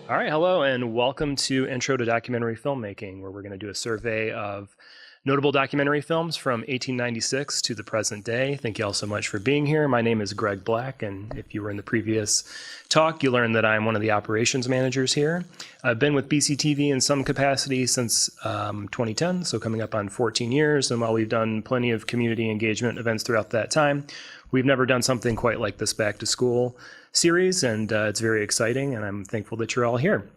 All right, hello, and welcome to Intro to Documentary Filmmaking, where we're going to do a survey of notable documentary films from 1896 to the present day. Thank you all so much for being here. My name is Greg Black, and if you were in the previous talk, you learned that I'm one of the operations managers here. I've been with BCTV in some capacity since 2010, so coming up on 14 years, and while we've done plenty of community engagement events throughout that time, we've never done something quite like this back to school series, and it's very exciting, and I'm thankful that you're all here.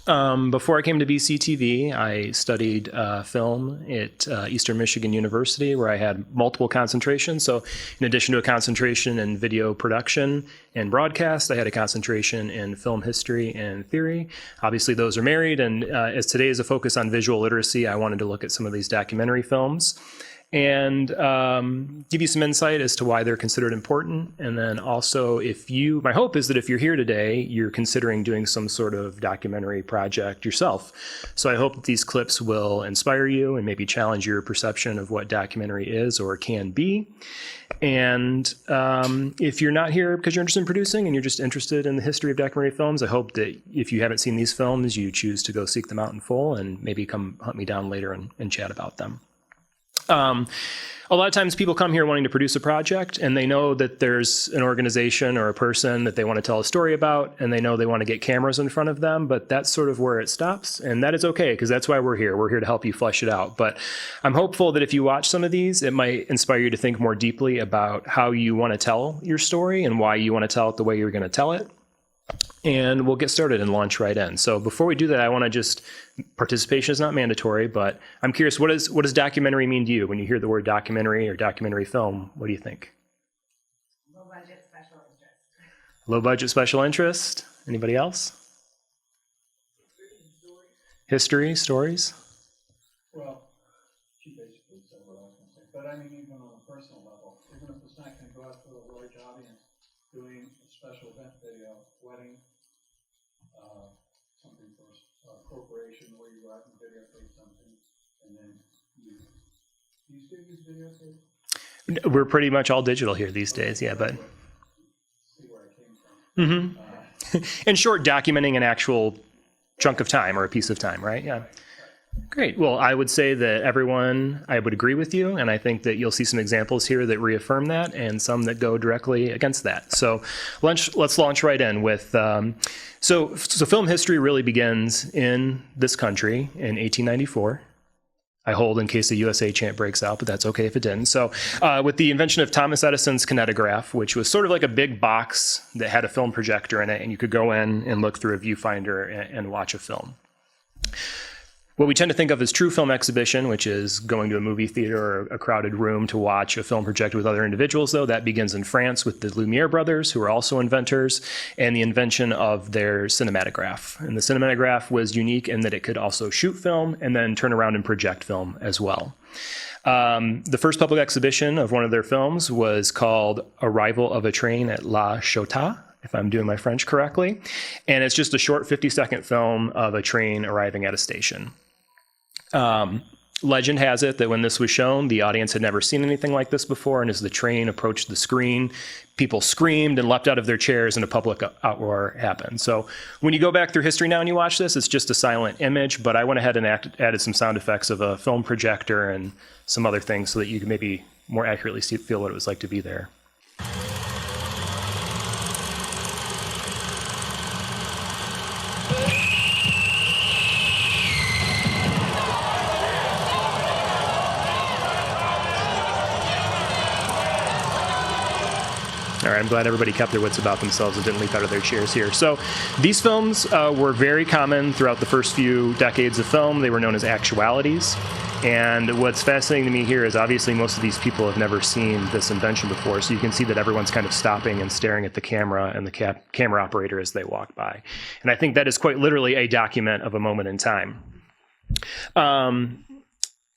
Before I came to BCTV, I studied film at Eastern Michigan University, where I had multiple concentrations. So in addition to a concentration in video production and broadcast, I had a concentration in film history and theory. Obviously, those are married, and as today is a focus on visual literacy, I wanted to look at some of these documentary films and give you some insight as to why they're considered important. And then also, my hope is that if you're here today, you're considering doing some sort of documentary project yourself. So I hope that these clips will inspire you and maybe challenge your perception of what documentary is or can be. And if you're not here because you're interested in producing and you're just interested in the history of documentary films, I hope that if you haven't seen these films, you choose to go seek them out in full and maybe come hunt me down later and chat about them. A lot of times people come here wanting to produce a project, and they know that there's an organization or a person that they want to tell a story about, and they know they want to get cameras in front of them, but that's sort of where it stops, and that is okay, because that's why we're here. We're here to help you flesh it out. But I'm hopeful that if you watch some of these, it might inspire you to think more deeply about how you want to tell your story and why you want to tell it the way you're going to tell it. And we'll get started and launch right in. So before we do that, I want to participation is not mandatory, but I'm curious, what does documentary mean to you? When you hear the word documentary or documentary film, what do you think? Low budget special interest. Low budget special interest. Anybody else? History, stories? Well, she basically said what I was going to say. But I mean, even on a personal level, even if it's not going to go out to a large audience, doing a special event video, wedding, something for a corporation where you go out and videotape something, and then you still use videotape? We're pretty much all digital here these days, yeah, but. See where I came from. In short, documenting an actual chunk of time or a piece of time, right? Yeah. Great. Well, I would say that I would agree with you, and I think that you'll see some examples here that reaffirm that and some that go directly against that. So let's launch right in with, so film history really begins in this country in 1894. I hold in case the USA chant breaks out, but that's okay if it didn't. So with the invention of Thomas Edison's kinetograph, which was sort of like a big box that had a film projector in it, and you could go in and look through a viewfinder and watch a film. What we tend to think of as true film exhibition, which is going to a movie theater or a crowded room to watch a film projected with other individuals, though, that begins in France with the Lumiere brothers, who are also inventors, and the invention of their cinematograph. And the cinematograph was unique in that it could also shoot film and then turn around and project film as well. The first public exhibition of one of their films was called Arrival of a Train at La Ciotat, if I'm doing my French correctly. And it's just a short 50-second film of a train arriving at a station. Legend has it that when this was shown, the audience had never seen anything like this before, and as the train approached the screen, people screamed and leapt out of their chairs and a public uproar happened. So when you go back through history now and you watch this, it's just a silent image, but I went ahead and added some sound effects of a film projector and some other things so that you can maybe more accurately feel what it was like to be there. All right, I'm glad everybody kept their wits about themselves and didn't leap out of their chairs here. So these films were very common throughout the first few decades of film. They were known as actualities. And what's fascinating to me here is obviously most of these people have never seen this invention before, so you can see that everyone's kind of stopping and staring at the camera and the camera operator as they walk by. And I think that is quite literally a document of a moment in time.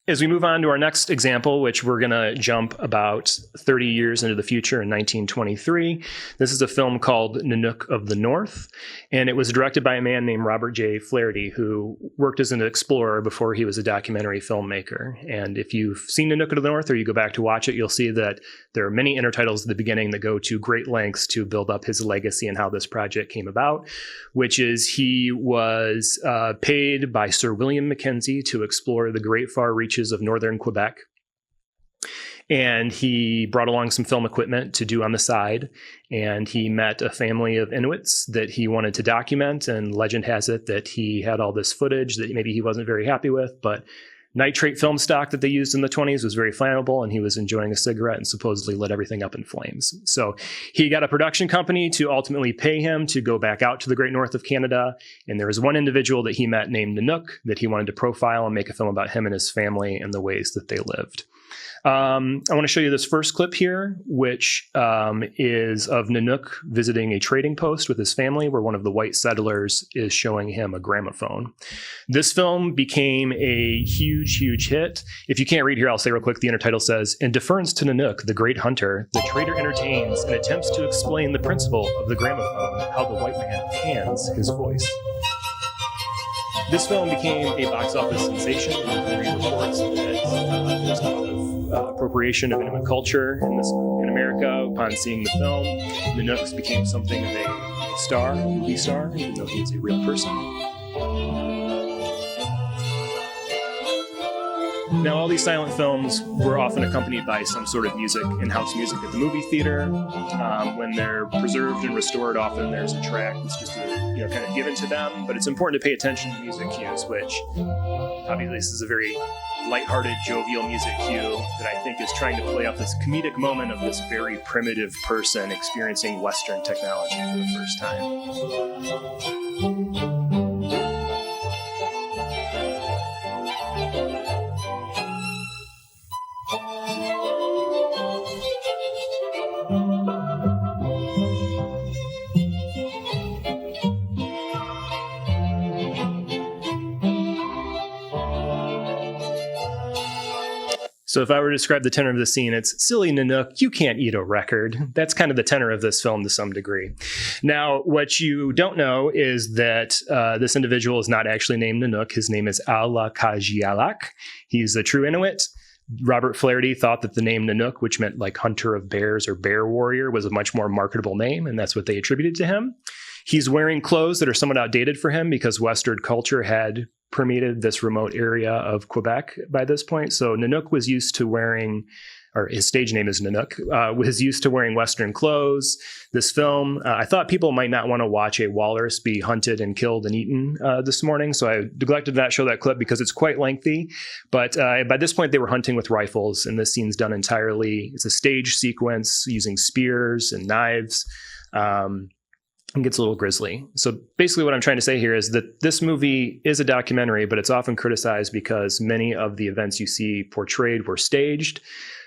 As we move on to our next example, which we're going to jump about 30 years into the future in 1923, this is a film called Nanook of the North, and it was directed by a man named Robert J. Flaherty, who worked as an explorer before he was a documentary filmmaker. And if you've seen Nanook of the North or you go back to watch it, you'll see that there are many intertitles at the beginning that go to great lengths to build up his legacy and how this project came about, which is he was paid by Sir William Mackenzie to explore the great far reaches of northern Quebec. And he brought along some film equipment to do on the side. And he met a family of Inuits that he wanted to document. And legend has it that he had all this footage that maybe he wasn't very happy with, but nitrate film stock that they used in the 20s was very flammable, and he was enjoying a cigarette and supposedly lit everything up in flames. So he got a production company to ultimately pay him to go back out to the great north of Canada. And there was one individual that he met named Nanook that he wanted to profile and make a film about him and his family and the ways that they lived. I want to show you this first clip here, which is of Nanook visiting a trading post with his family, where one of the white settlers is showing him a gramophone. This film became a huge, huge hit. If you can't read here, I'll say real quick, the intertitle says, "In deference to Nanook, the great hunter, the trader entertains and attempts to explain the principle of the gramophone, how the white man cans his voice." This film became a box office sensation. There are reports that there's a lot of appropriation of Inuit culture in America. Upon seeing the film, Nanook became something of a star, a movie star, even though he's a real person. Now, all these silent films were often accompanied by some sort of music, in-house music at the movie theater. When they're preserved and restored, often there's a track that's just kind of given to them. But it's important to pay attention to music cues, which obviously this is a very lighthearted, jovial music cue that I think is trying to play off this comedic moment of this very primitive person experiencing Western technology for the first time. So if I were to describe the tenor of the scene, it's "Silly Nanook, you can't eat a record." That's kind of the tenor of this film to some degree. Now, what you don't know is that this individual is not actually named Nanook. His name is Alakajialak. He's a true Inuit. Robert Flaherty thought that the name Nanook, which meant like hunter of bears or bear warrior, was a much more marketable name, and that's what they attributed to him. He's wearing clothes that are somewhat outdated for him because Western culture had permeated this remote area of Quebec by this point. So Nanook was used to wearing, or his stage name is Nanook, was used to wearing Western clothes. This film, I thought people might not want to watch a walrus be hunted and killed and eaten this morning, so I neglected to not show that clip because it's quite lengthy. But by this point, they were hunting with rifles, and this scene's done entirely. It's a stage sequence using spears and knives. It gets a little grisly. So basically what I'm trying to say here is that this movie is a documentary, but it's often criticized because many of the events you see portrayed were staged.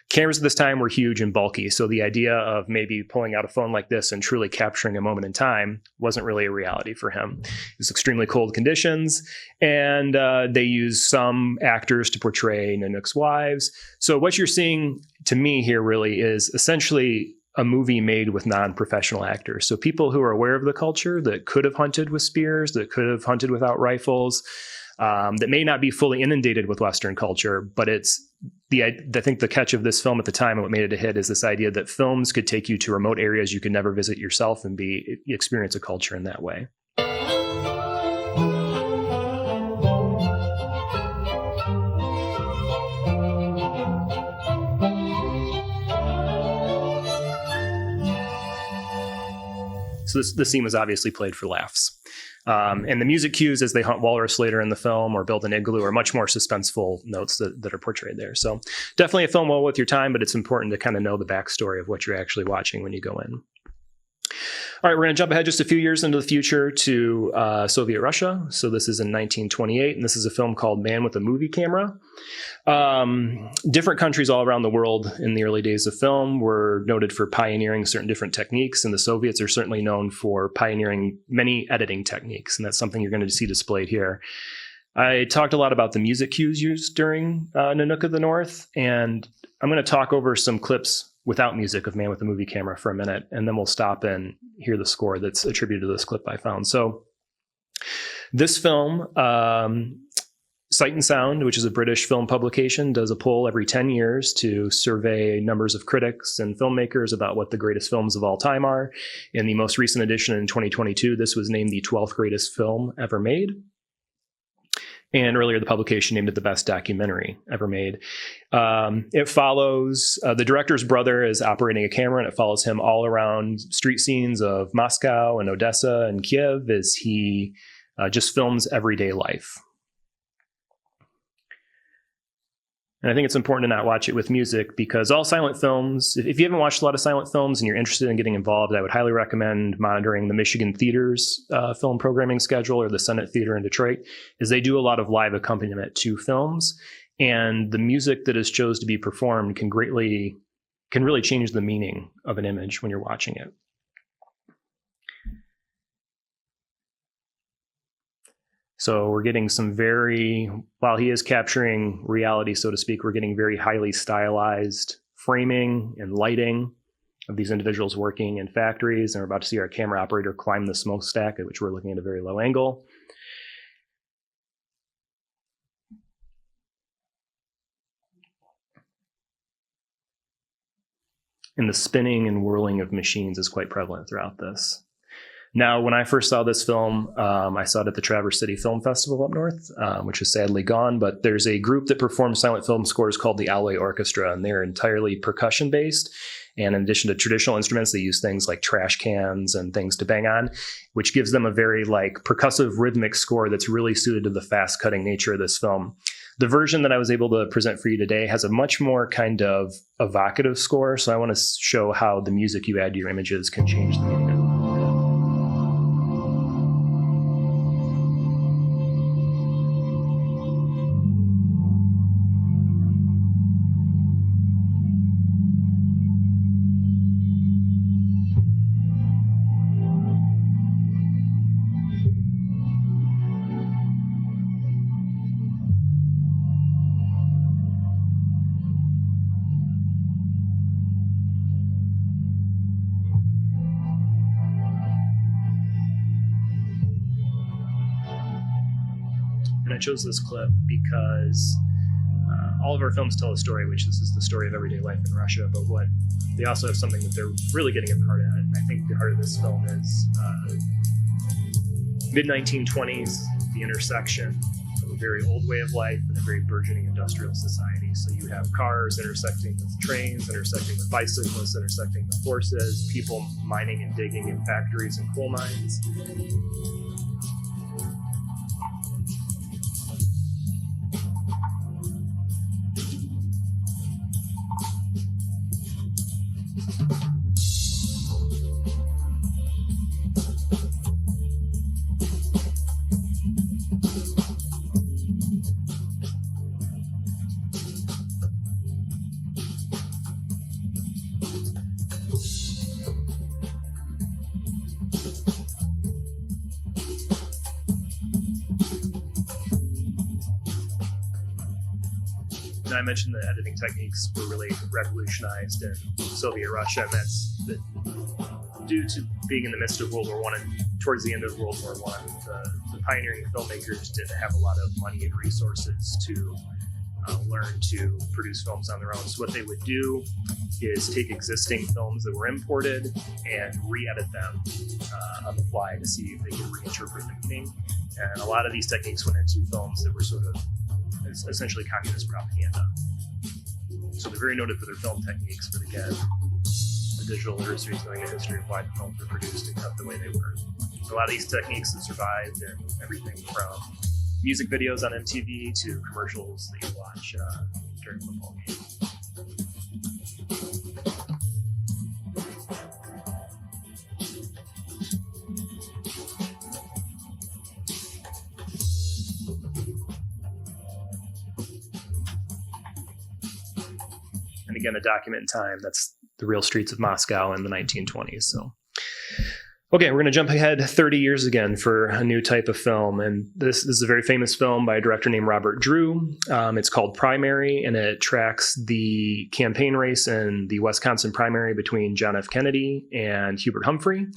Cameras at this time were huge and bulky, so the idea of maybe pulling out a phone like this and truly capturing a moment in time wasn't really a reality for him. It was extremely cold conditions, and they used some actors to portray Nanook's wives. So what you're seeing to me here really is essentially a movie made with non-professional actors. So people who are aware of the culture, that could have hunted with spears, that could have hunted without rifles, that may not be fully inundated with Western culture, but I think the catch of this film at the time and what made it a hit is this idea that films could take you to remote areas you could never visit yourself and experience a culture in that way. So this scene was obviously played for laughs. And the music cues as they hunt walrus later in the film or build an igloo are much more suspenseful notes that are portrayed there. So definitely a film well worth your time, but it's important to kind of know the backstory of what you're actually watching when you go in. All right, we're going to jump ahead just a few years into the future to Soviet Russia. So this is in 1928, and this is a film called Man with a Movie Camera. Different countries all around the world in the early days of film were noted for pioneering certain different techniques, and the Soviets are certainly known for pioneering many editing techniques, and that's something you're going to see displayed here. I talked a lot about the music cues used during Nanook of the North, and I'm going to talk over some clips without music of Man with a Movie Camera for a minute, and then we'll stop and hear the score that's attributed to this clip I found. So this film, Sight and Sound, which is a British film publication, does a poll every 10 years to survey numbers of critics and filmmakers about what the greatest films of all time are. In the most recent edition in 2022, this was named the 12th greatest film ever made. And earlier, the publication named it the best documentary ever made. It follows, the director's brother is operating a camera, and it follows him all around street scenes of Moscow and Odessa and Kiev as he just films everyday life. And I think it's important to not watch it with music, because all silent films, if you haven't watched a lot of silent films and you're interested in getting involved, I would highly recommend monitoring the Michigan Theater's film programming schedule, or the Senate Theater in Detroit, as they do a lot of live accompaniment to films. And the music that is chose to be performed can really change the meaning of an image when you're watching it. So we're getting some while he is capturing reality, so to speak, we're getting very highly stylized framing and lighting of these individuals working in factories. And we're about to see our camera operator climb the smokestack, at which we're looking at a very low angle. And the spinning and whirling of machines is quite prevalent throughout this. Now, when I first saw this film, I saw it at the Traverse City Film Festival up north, which is sadly gone. But there's a group that performs silent film scores called the Alloy Orchestra, and they're entirely percussion-based. And in addition to traditional instruments, they use things like trash cans and things to bang on, which gives them a very percussive rhythmic score that's really suited to the fast-cutting nature of this film. The version that I was able to present for you today has a much more kind of evocative score. So I want to show how the music you add to your images can change the meaning of it. And I chose this clip because all of our films tell a story, which this is the story of everyday life in Russia, but they also have something that they're really getting at the heart of. And I think the heart of this film is mid-1920s, the intersection of a very old way of life and a very burgeoning industrial society. So you have cars intersecting with trains, intersecting with bicyclists, intersecting with horses, people mining and digging in factories and coal mines. And I mentioned the editing techniques were really revolutionized in Soviet Russia, and that's due to being in the midst of World War I and towards the end of World War I. The pioneering filmmakers didn't have a lot of money and resources to learn to produce films on their own. So what they would do is take existing films that were imported and re-edit them on the fly to see if they could reinterpret the meaning. And a lot of these techniques went into films that were sort of essentially communist propaganda. So they're very noted for their film techniques, but again, the digital literacy is knowing the history of why the films were produced and cut the way they were. So a lot of these techniques have survived in everything from music videos on MTV to commercials that you watch during football games. And again, a document in time, that's the real streets of Moscow in the 1920s. So Okay, we're going to jump ahead 30 years again for a new type of film. And this is a very famous film by a director named Robert Drew. It's called Primary, and it tracks the campaign race in the Wisconsin primary between John F. Kennedy and Hubert Humphrey.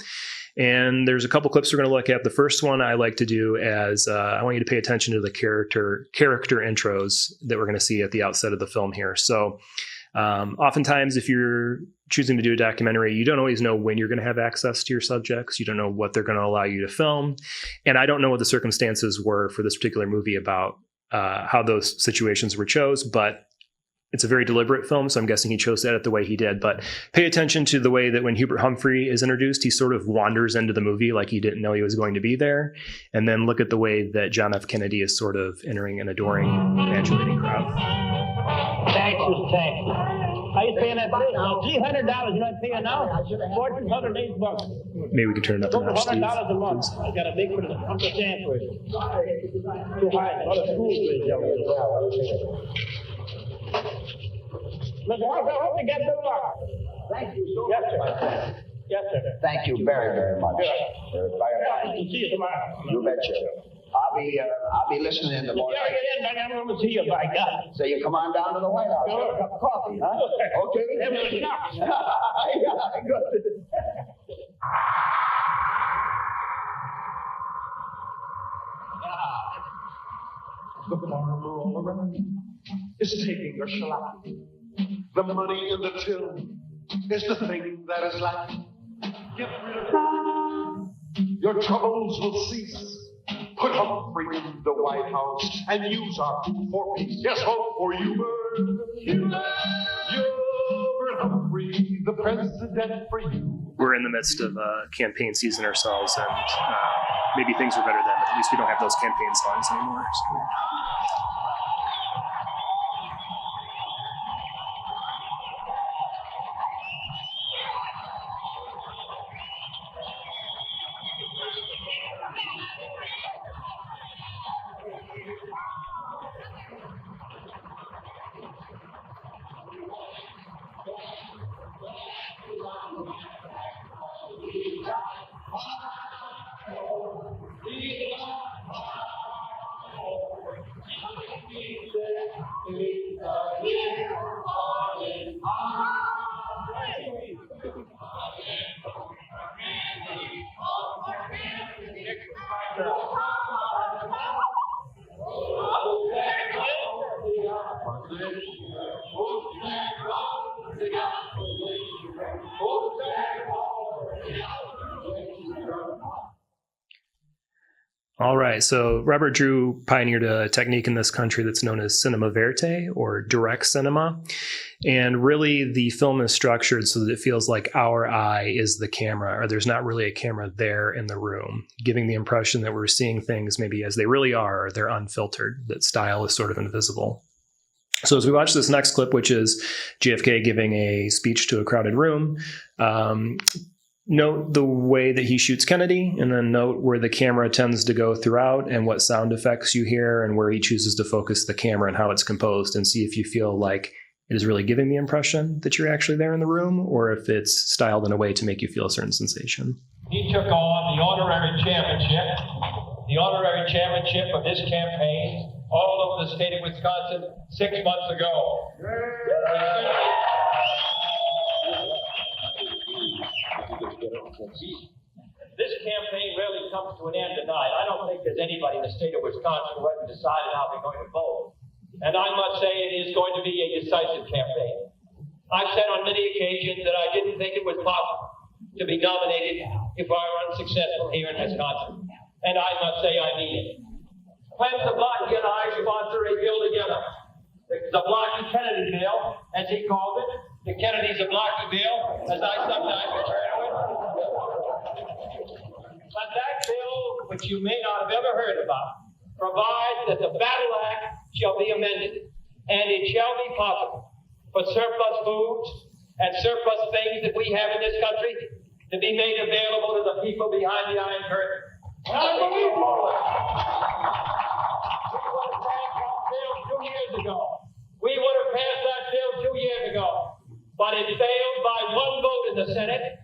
And there's a couple clips we're going to look at. The first one I like to do as I want you to pay attention to the character intros that we're going to see at the outset of the film here. So oftentimes, if you're choosing to do a documentary, you don't always know when you're going to have access to your subjects. You don't know what they're going to allow you to film. And I don't know what the circumstances were for this particular movie about how those situations were chose, but it's a very deliberate film, so I'm guessing he chose to edit the way he did. But pay attention to the way that when Hubert Humphrey is introduced, he sort of wanders into the movie like he didn't know he was going to be there. And then look at the way that John F. Kennedy is sort of entering an adoring, adulating crowd. Thank you. How you paying that bill? $300, you know what I'm paying now? $1,408. Maybe we can turn it up a notch, Steve. $100 a month. I got a big for the Stanford. Too high. All the school bridge over there. Look, I hope you get good luck. Thank you so much. Yes, sir. Thank you very, very much. See you tomorrow. You betcha. I'll be listening in the morning. Yeah, get in, I'm going to see you, by God. So you come on down to the White House. Have a cup of coffee, huh? Okay. Yeah, good. The farmer all around is taking a shellac. The money in the till is the thing that is lacking. Get rid of it. Your troubles will cease. Put Humphrey in the White House and use our food for peace. Yes, hope for Hubert. Hubert Humphrey, the president for you. We're in the midst of campaign season ourselves, and maybe things were better then, but at least we don't have those campaign songs anymore. So. All right, so Robert Drew pioneered a technique in this country that's known as cinema verite, or direct cinema. And really, the film is structured so that it feels like our eye is the camera, or there's not really a camera there in the room, giving the impression that we're seeing things maybe as they really are, or they're unfiltered, that style is sort of invisible. So as we watch this next clip, which is JFK giving a speech to a crowded room, note the way that he shoots Kennedy, and then note where the camera tends to go throughout and what sound effects you hear and where he chooses to focus the camera and how it's composed, and see if you feel like it is really giving the impression that you're actually there in the room, or if it's styled in a way to make you feel a certain sensation. He took on the honorary chairmanship of this campaign all over the state of Wisconsin 6 months ago. This campaign really comes to an end tonight. I don't think there's anybody in the state of Wisconsin who hasn't decided how they're going to vote. And I must say it is going to be a decisive campaign. I've said on many occasions that I didn't think it was possible to be nominated if I were unsuccessful here in Wisconsin. And I must say I mean it. Clem Zablocki and I sponsor a bill together. The Zablocki-Kennedy bill, as he called it. The Kennedy-Zablocki bill, as I sometimes refer to it. But that bill, which you may not have ever heard about, provides that the Battle Act shall be amended, and it shall be possible for surplus foods and surplus things that we have in this country to be made available to the people behind the Iron Curtain. Unbelievable! We would have passed that bill 2 years ago, but it failed by one vote in the Senate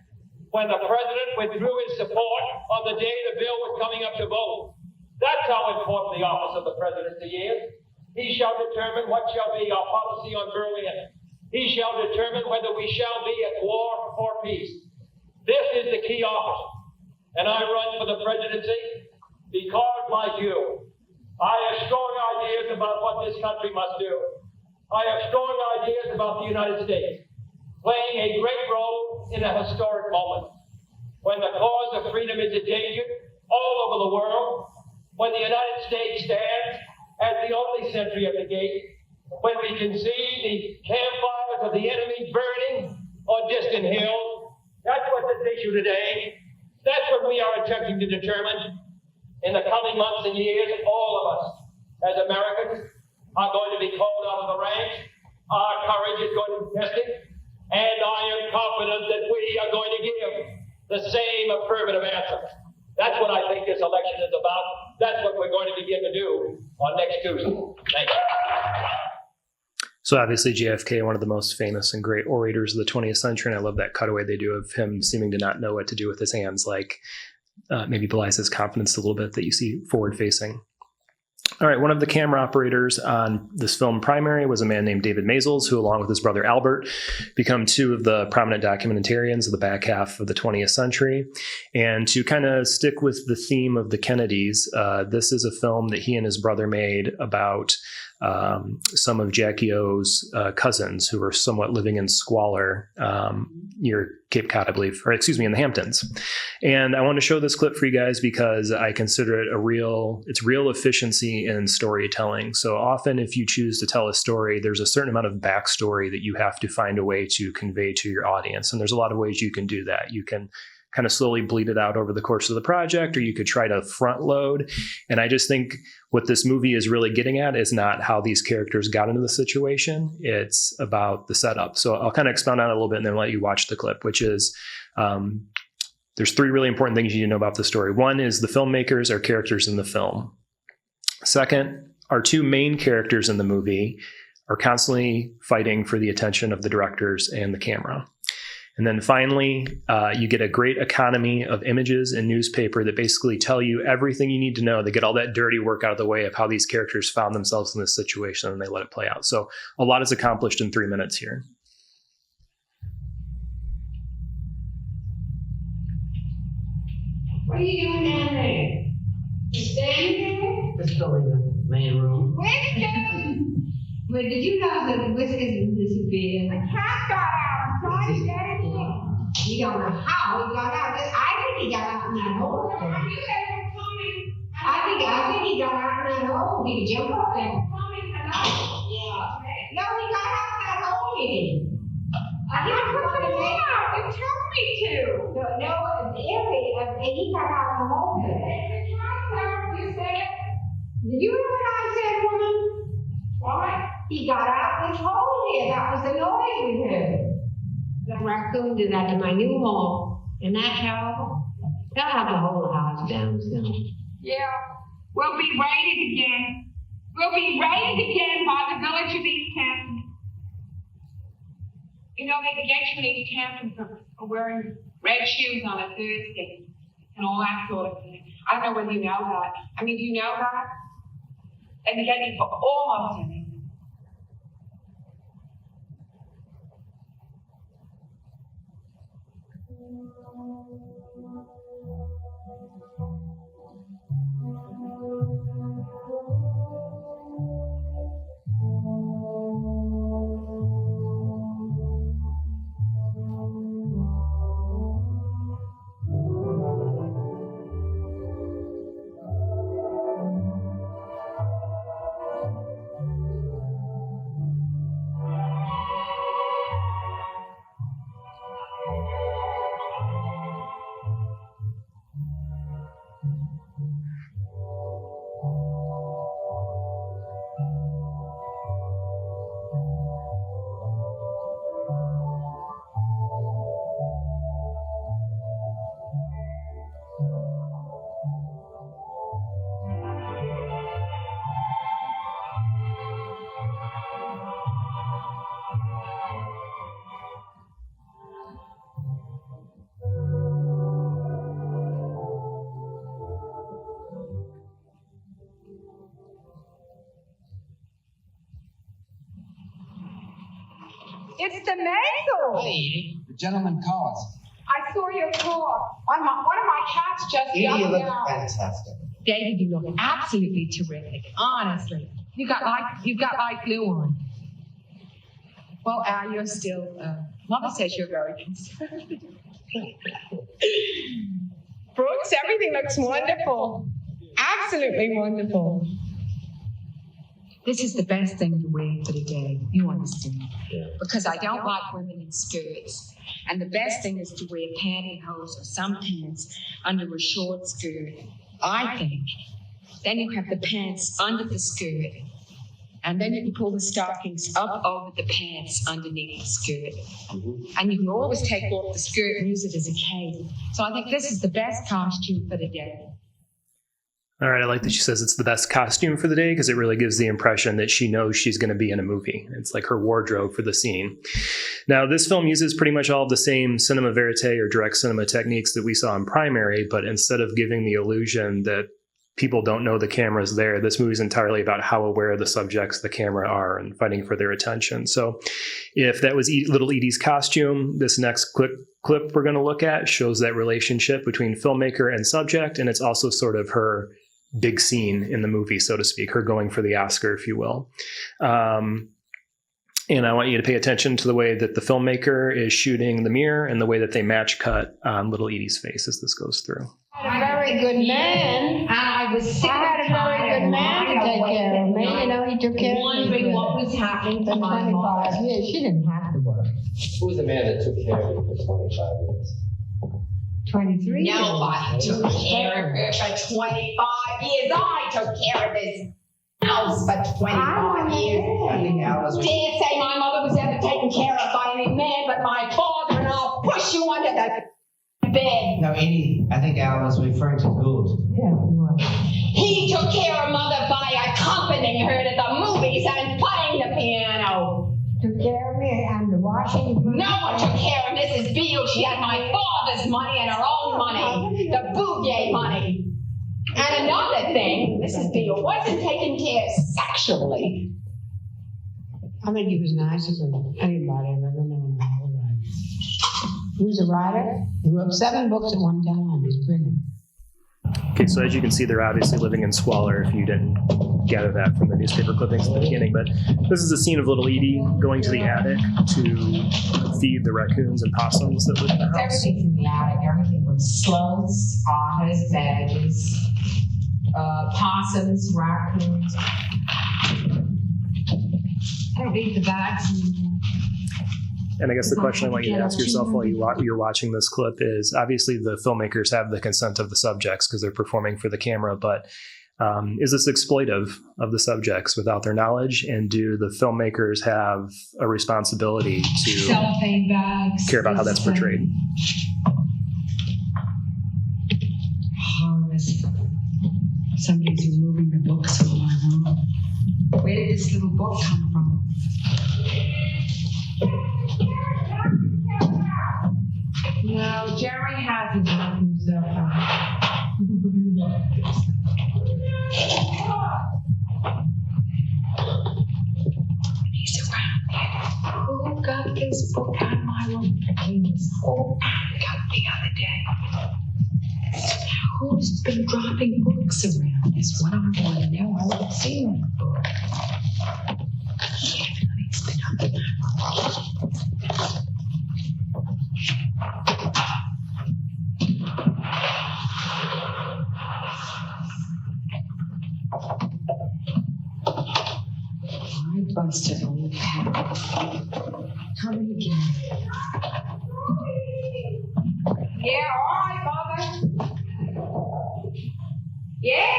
when the president withdrew his support on the day the bill was coming up to vote. That's how important the office of the presidency is. He shall determine what shall be our policy on Berlin. He shall determine whether we shall be at war or peace. This is the key office. And I run for the presidency because, like you, I have strong ideas about what this country must do. I have strong ideas about the United States playing a great role in a historic moment when the cause of freedom is endangered all over the world, when the United States stands as the only sentry at the gate, when we can see the campfires of the enemy burning on distant hills. That's what's at issue today. That's what we are attempting to determine. In the coming months and years, all of us as Americans are going to be called out of the ranks. Our courage is going to be tested. And I am confident that we are going to give the same affirmative answer. That's what I think this election is about. That's what we're going to begin to do on next Tuesday. Thank you. So obviously JFK, one of the most famous and great orators of the 20th century, and I love that cutaway they do of him seeming to not know what to do with his hands, like maybe belies his confidence a little bit that you see forward-facing. All right, one of the camera operators on this film Primary was a man named David Maysles, who along with his brother Albert become two of the prominent documentarians of the back half of the 20th century. And to kind of stick with the theme of the Kennedys, this is a film that he and his brother made about some of Jackie O's cousins who were somewhat living in squalor near Cape Cod, I believe, or excuse me, in the Hamptons. And I want to show this clip for you guys because I consider it it's real efficiency in storytelling. So often if you choose to tell a story, there's a certain amount of backstory that you have to find a way to convey to your audience. And there's a lot of ways you can do that. You can kind of slowly bleed it out over the course of the project, or you could try to front load. And I just think what this movie is really getting at is not how these characters got into the situation. It's about the setup. So I'll kind of expound on it a little bit and then let you watch the clip, which is there's three really important things you need to know about the story. One is the filmmakers are characters in the film. Second, our two main characters in the movie are constantly fighting for the attention of the directors and the camera. And then finally, you get a great economy of images and newspaper that basically tell you everything you need to know. They get all that dirty work out of the way of how these characters found themselves in this situation, and they let it play out. So a lot is accomplished in 3 minutes here. What are you doing down there? You standing there? Just going to the main room. Whiskers! But did you know that the whiskers disappeared? The cat got out. I'm trying to get it in. We don't know how he got out. I think he got out in that hole. I think he got out in that hole. He could jump up there. Yeah. No, he got out in that hole, he did. I can't put it out. You told me to. No, he got out in the hole there. You said? Did you hear what I said, woman? What? He got out this hole here. That was the noise we heard. The raccoon did that to my new home. Isn't that terrible? They'll have the whole house down soon. Yeah. We'll be raided again. We'll be raided again by the village of East Hampton. You know, they get you in East Hampton for wearing red shoes on a Thursday and all that sort of thing. I don't know whether you know that. I mean, do you know that? And they get you for almost anything. It's the Maisel. Hey, the gentleman calls. I saw your car. One of my cats just You jumped look out. fantastic. David, you look absolutely terrific. Honestly, you got light blue on. Well, Al, you're still. Mother says you're very conservative. Brooks, everything looks wonderful. Absolutely wonderful. This is the best thing to wear for the day. You understand? Yeah. Because I don't like women in skirts. And the best thing is to wear pantyhose or some pants under a short skirt, I think. Then you have the pants under the skirt. And then you can pull the stockings up over the pants underneath the skirt. Mm-hmm. And you can always take off the skirt and use it as a cape. So I think this is the best costume for the day. All right, I like that she says it's the best costume for the day because it really gives the impression that she knows she's going to be in a movie. It's like her wardrobe for the scene. Now, this film uses pretty much all of the same cinema verite or direct cinema techniques that we saw in Primary, but instead of giving the illusion that people don't know the camera's there, this movie is entirely about how aware the subjects of the camera are and fighting for their attention. So if that was little Edie's costume, this next clip we're going to look at shows that relationship between filmmaker and subject, and it's also sort of her big scene in the movie, so to speak, her going for the Oscar, if you will. And I want you to pay attention to the way that the filmmaker is shooting the mirror and the way that they match cut on little Edie's face as this goes through. A very good man. I had a very good man to take care of me. You know, he took care of me. Wondering what was happening for 25 years. She didn't have to work. Who was the man that took care of you for 25 years? 23 years. Nobody took care of her for 25 years. I took care of this house for 25 years. I think Alice was... Dare say my mother was ever taken care of by any man but my father, and I'll push you under the bed. No, Edie, I think Al was referring to Gould. Yeah, he was. He took care of mother by accompanying her to the movies and playing the piano. Took care of me and the washing. No one took care of Mrs. Beale. She had my father's money and her own money, the Bouvier money. And another thing, Mrs. Beale wasn't taken care sexually. I think he was nicer than anybody I've ever known in my whole life. He was a writer. He wrote 7 books at one time. He's brilliant. Okay, so as you can see, they're obviously living in squalor if you didn't gather that from the newspaper clippings at the beginning. But this is a scene of little Edie going to the attic to feed the raccoons and possums that live in the house. Everything's in the attic. Everything from slugs, otters, badgers, possums, raccoons. I don't eat the bags anymore. And I guess the question I want you to ask yourself while you're watching this clip is, obviously the filmmakers have the consent of the subjects because they're performing for the camera, but is this exploitive of the subjects without their knowledge? And do the filmmakers have a responsibility to Cellophane bags. care about how that's portrayed? Horrors. Somebody's removing the books from my room. Where did this little book come from? No, Jerry hasn't done himself out. He's around here. Who got this book out of my room? Oh, I got it the other day. Who's been dropping books around? That's what I want to know. I want to see on the book. It's been up in my room. I busted on the path. Coming again. Yeah, all right, Mother. Yeah.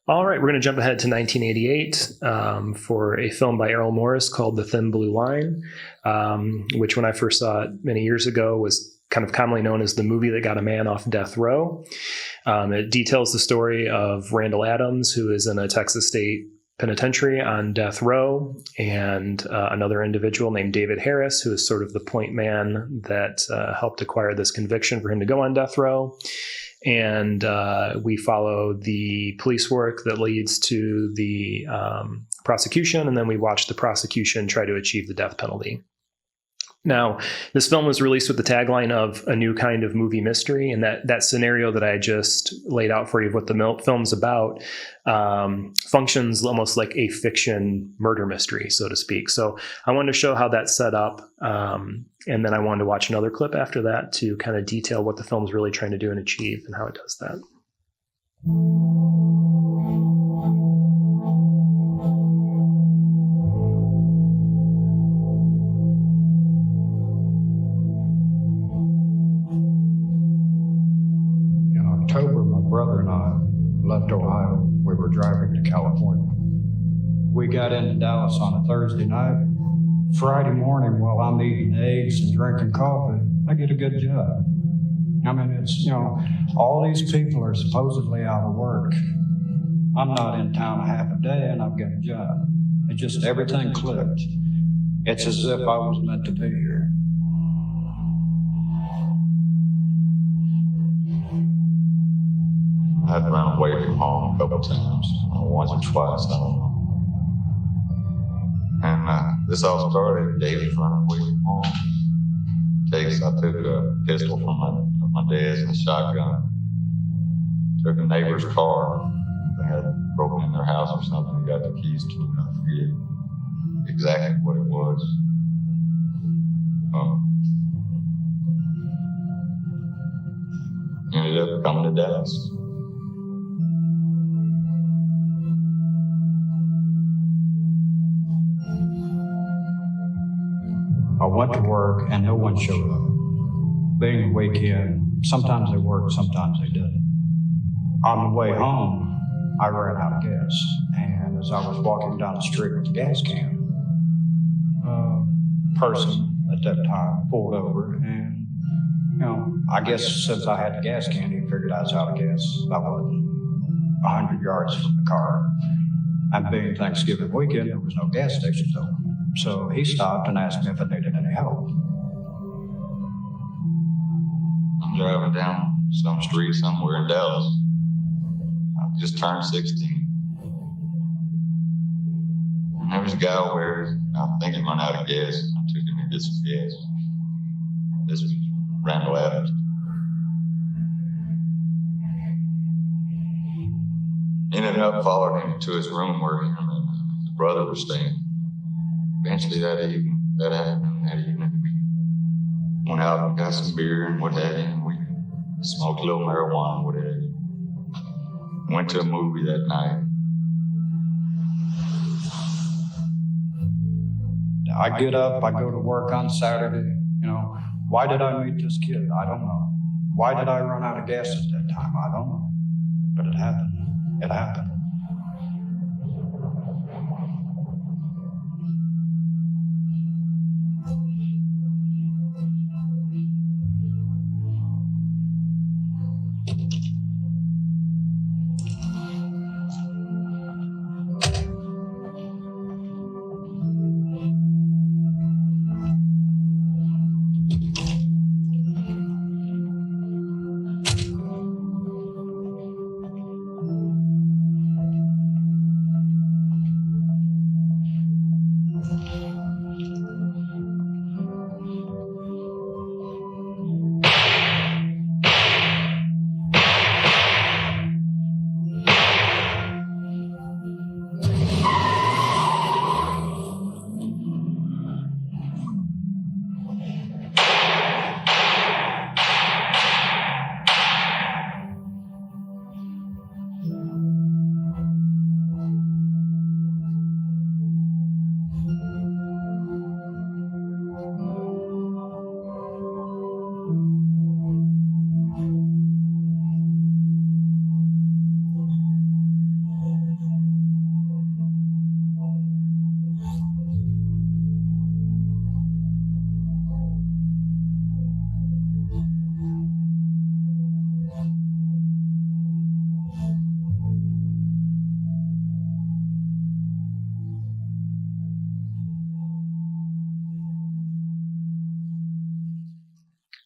All right, we're going to jump ahead to 1988 for a film by Errol Morris called The Thin Blue Line, which when I first saw it many years ago was kind of commonly known as the movie that got a man off death row. It details the story of Randall Adams, who is in a Texas state penitentiary on death row, and another individual named David Harris, who is sort of the point man that helped acquire this conviction for him to go on death row. and we follow the police work that leads to the prosecution, and then we watch the prosecution try to achieve the death penalty. Now, this film was released with the tagline of a new kind of movie mystery, and that scenario that I just laid out for you of what the film's about functions almost like a fiction murder mystery, so to speak. So I wanted to show how that's set up, and then I wanted to watch another clip after that to kind of detail what the film's really trying to do and achieve and how it does that. October, my brother and I left Ohio. We were driving to California. We got into Dallas on a Thursday night. Friday morning, while I'm eating eggs and drinking coffee, I get a good job. I mean, it's, all these people are supposedly out of work. I'm not in town a half a day and I've got a job. It just, everything clicked. It's as if I was meant to be here. I'd run away from home a couple of times, once or twice, I don't know. And this all started David running away from home. I took a pistol from my dad's and a shotgun. Took a neighbor's car. They had broken in their house or something and got the keys to it. I forget exactly what it was. Ended up coming to Dallas. I went to work and no one showed up. Being a weekend, sometimes they worked, sometimes they didn't. On the way home, I ran out of gas. And as I was walking down the street with the gas can, a person at that time pulled over and, I guess since I had the gas can, he figured I was out of gas. I wasn't 100 yards from the car. And being Thanksgiving weekend, there was no gas stations open. So he stopped and asked me if I needed any help. I'm driving down some street somewhere in Dallas. I just turned 16. And there was a guy where I think he ran out of gas. I took him to get some gas. This was Randall Adams. Ended up following him to his room where him and his brother were staying. Eventually that evening, we went out and got some beer and what have you, and we smoked a little marijuana and what have you. Went to a movie that night. I get up, I go to work on Saturday, why did I meet this kid? I don't know. Why did I run out of gas at that time? I don't know. But it happened. It happened.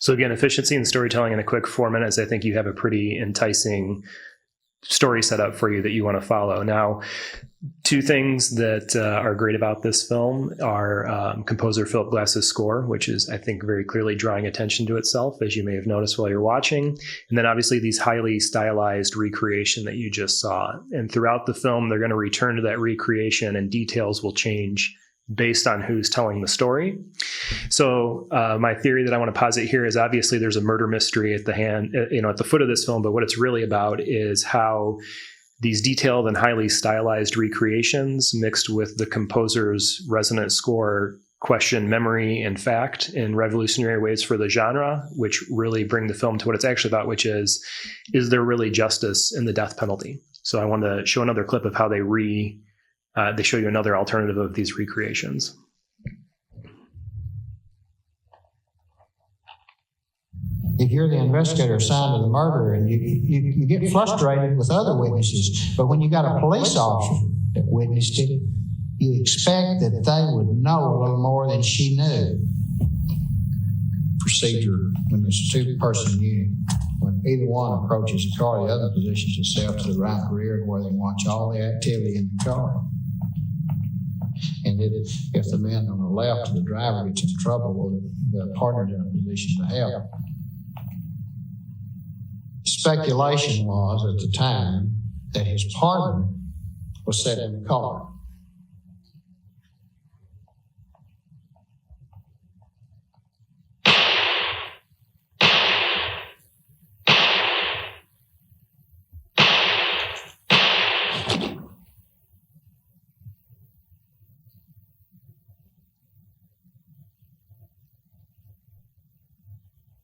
So again, efficiency and storytelling in a quick 4 minutes. I think you have a pretty enticing story set up for you that you want to follow. Now, two things that are great about this film are composer Philip Glass's score, which is, I think, very clearly drawing attention to itself, as you may have noticed while you're watching. And then obviously these highly stylized recreation that you just saw. And throughout the film, they're going to return to that recreation and details will change based on who's telling the story. So my theory that I want to posit here is obviously there's a murder mystery at the foot of this film, but what it's really about is how these detailed and highly stylized recreations mixed with the composer's resonant score question memory and fact in revolutionary ways for the genre, which really bring the film to what it's actually about, which is there really justice in the death penalty? So I want to show another clip of how they show you another alternative of these recreations. If you're the investigator assigned to the murder and you get frustrated with other witnesses, but when you got a police officer that witnessed it, you expect that they would know a little more than she knew. Procedure when there's a two-person unit, when either one approaches a car, the other positions itself to the right rear where they watch all the activity in the car. And if the man on the left, the driver, gets in trouble, well, the partner's in a position to help. Speculation was at the time that his partner was sitting in the car.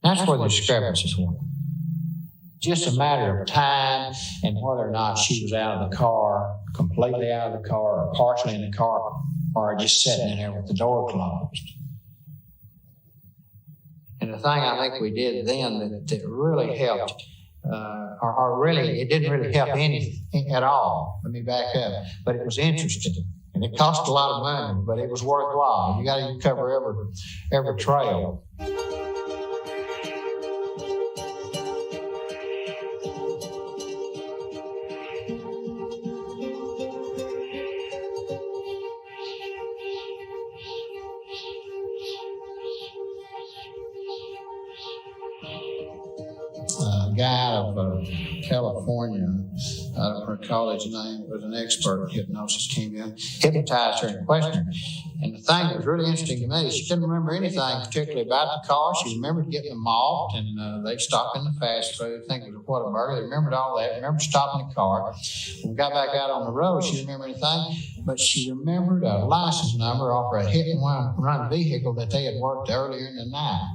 That's where the discrepancies were. Just a matter of time and whether or not she was out of the car, completely out of the car, or partially in the car, or just sitting in there with the door closed. And the thing I think we did then that really helped, or really, it didn't really help anything at all. Let me back up. But it was interesting. And it cost a lot of money, but it was worthwhile. You got to cover every trail. Guy out of California, I don't recall his name, was an expert in hypnosis, came in, hypnotized her and questioned her. And the thing that was really interesting to me, she couldn't remember anything particularly about the car. She remembered getting them mopped, and they stopped in the fast food. I think it was a Whataburger. They remembered all that, remembered stopping the car. When we got back out on the road, she didn't remember anything, but she remembered a license number off of a hit-and-run vehicle that they had worked earlier in the night.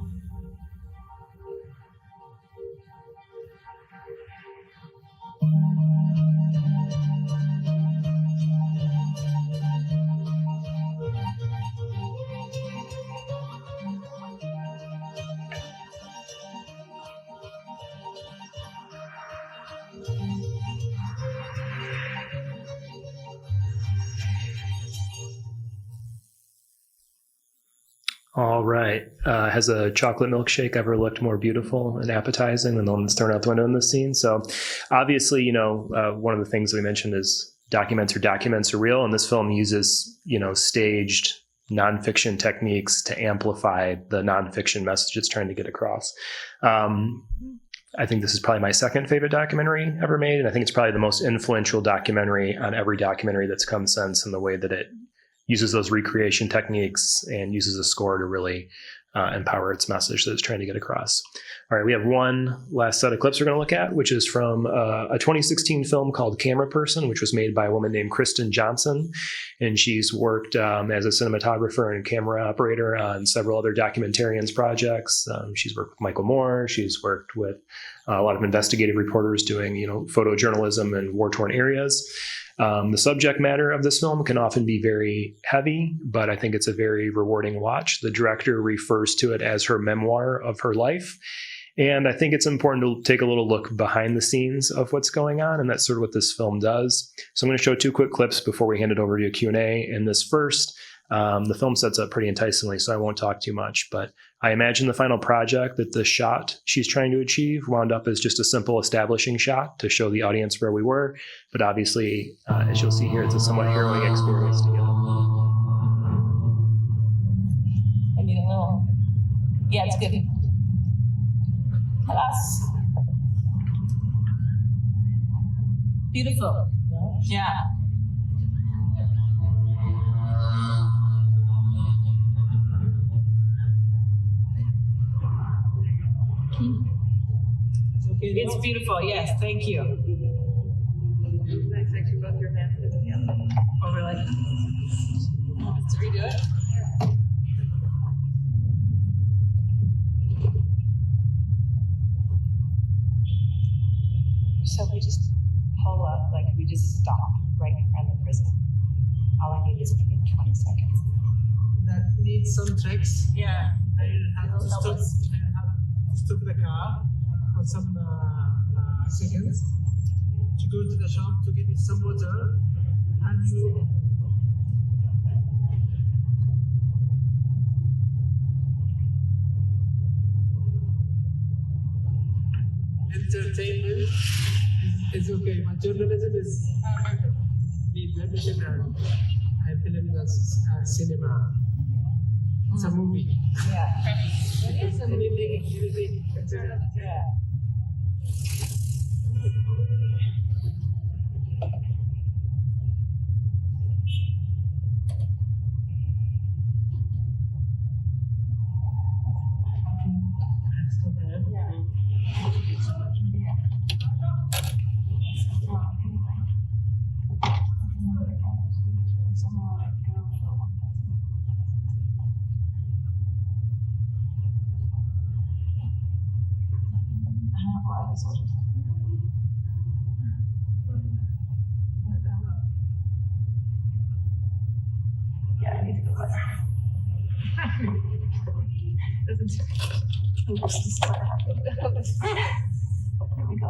All right. Has a chocolate milkshake ever looked more beautiful and appetizing than the one that's thrown out the window in this scene? So obviously, one of the things we mentioned is documents are real. And this film uses, staged nonfiction techniques to amplify the nonfiction message it's trying to get across. I think this is probably my second favorite documentary ever made. And I think it's probably the most influential documentary on every documentary that's come since, in the way that it uses those recreation techniques and uses a score to really empower its message that it's trying to get across. All right, we have one last set of clips we're going to look at, which is from a 2016 film called Camera Person, which was made by a woman named Kristen Johnson. And she's worked as a cinematographer and camera operator on several other documentarians projects. She's worked with Michael Moore. She's worked with a lot of investigative reporters doing, photojournalism in war-torn areas. The subject matter of this film can often be very heavy, but I think it's a very rewarding watch. The director refers to it as her memoir of her life. And I think it's important to take a little look behind the scenes of what's going on, and that's sort of what this film does. So I'm going to show two quick clips before we hand it over to a Q&A. And this first The film sets up pretty enticingly, so I won't talk too much, but I imagine the final project that the shot she's trying to achieve wound up as just a simple establishing shot to show the audience where we were. But obviously, as you'll see here, it's a somewhat harrowing experience to get. I need a little. Yeah, it's good. Alas. Beautiful. Yeah. It's beautiful. Yes, thank you. Nice, actually, both your hands. Yeah. Oh, really? Let's redo it. So we just pull up, like we just stop right in front of the prison. All I need is maybe 20 seconds. That needs some tricks. Yeah. I have to stop the car for some seconds to go to the shop to get some water, and you entertainment is okay, but journalism is the traditional film as cinema. It's a movie. Yeah. It is a movie. Anything. Yeah. Yeah, I need to go there. Here we go.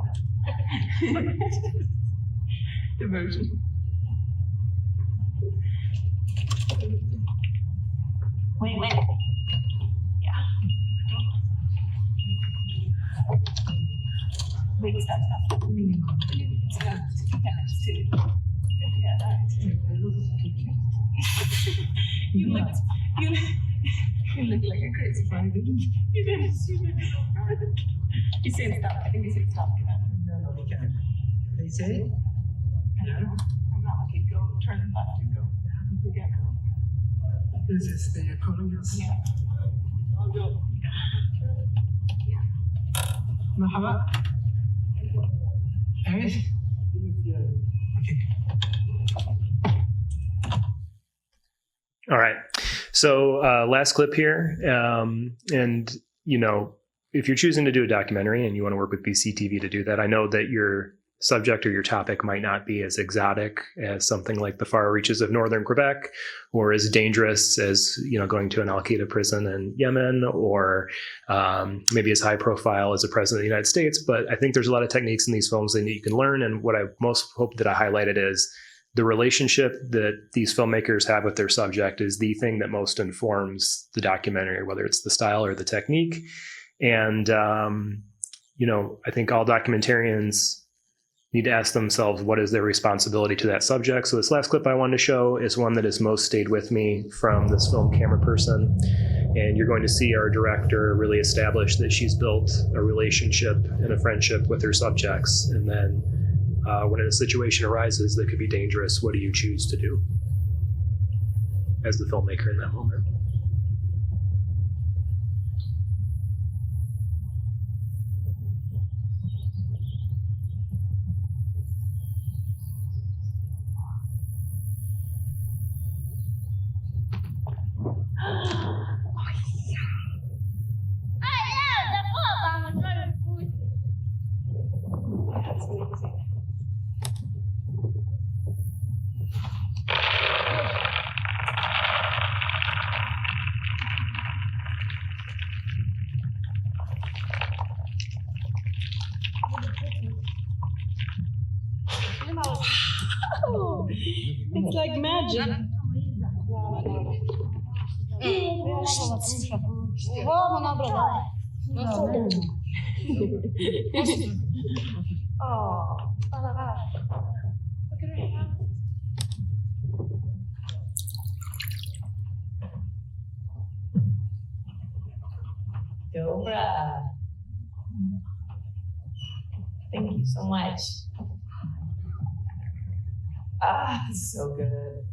Diversion. Wait. Yeah. Wait, stop. Yeah, you look like a crazy fan. You didn't see me. He's saying stop. I think he's saying stop. No, we can't. They say? Yeah. I'm not lucky. Go, turn left and go. Yeah, go. This is they are calling us. Yeah. I'll go. Marhaba. Hey? Okay. All right. So last clip here. And, you know, if you're choosing to do a documentary and you want to work with BCTV to do that, I know that your subject or your topic might not be as exotic as something like the far reaches of northern Quebec, or as dangerous as, you know, going to an Al-Qaeda prison in Yemen, or maybe as high profile as a president of the United States. But I think there's a lot of techniques in these films that you can learn. And what I most hope that I highlighted is the relationship that these filmmakers have with their subject is the thing that most informs the documentary, whether it's the style or the technique. And, you know, I think all documentarians need to ask themselves, what is their responsibility to that subject? So this last clip I wanted to show is one that has most stayed with me from this film camera person. And you're going to see our director really establish that she's built a relationship and a friendship with her subjects. And then when a situation arises that could be dangerous, what do you choose to do as the filmmaker in that moment? It's like magic. Vamos na brother. Oh, vai lá. Look at her hand. Dobra. Thank you so much. Ah, it's so good.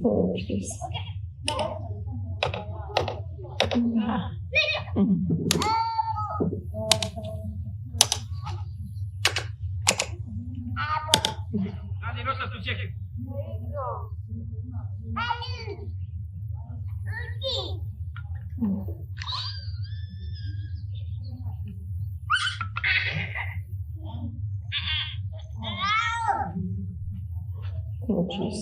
Oh, please. Oh, jeez.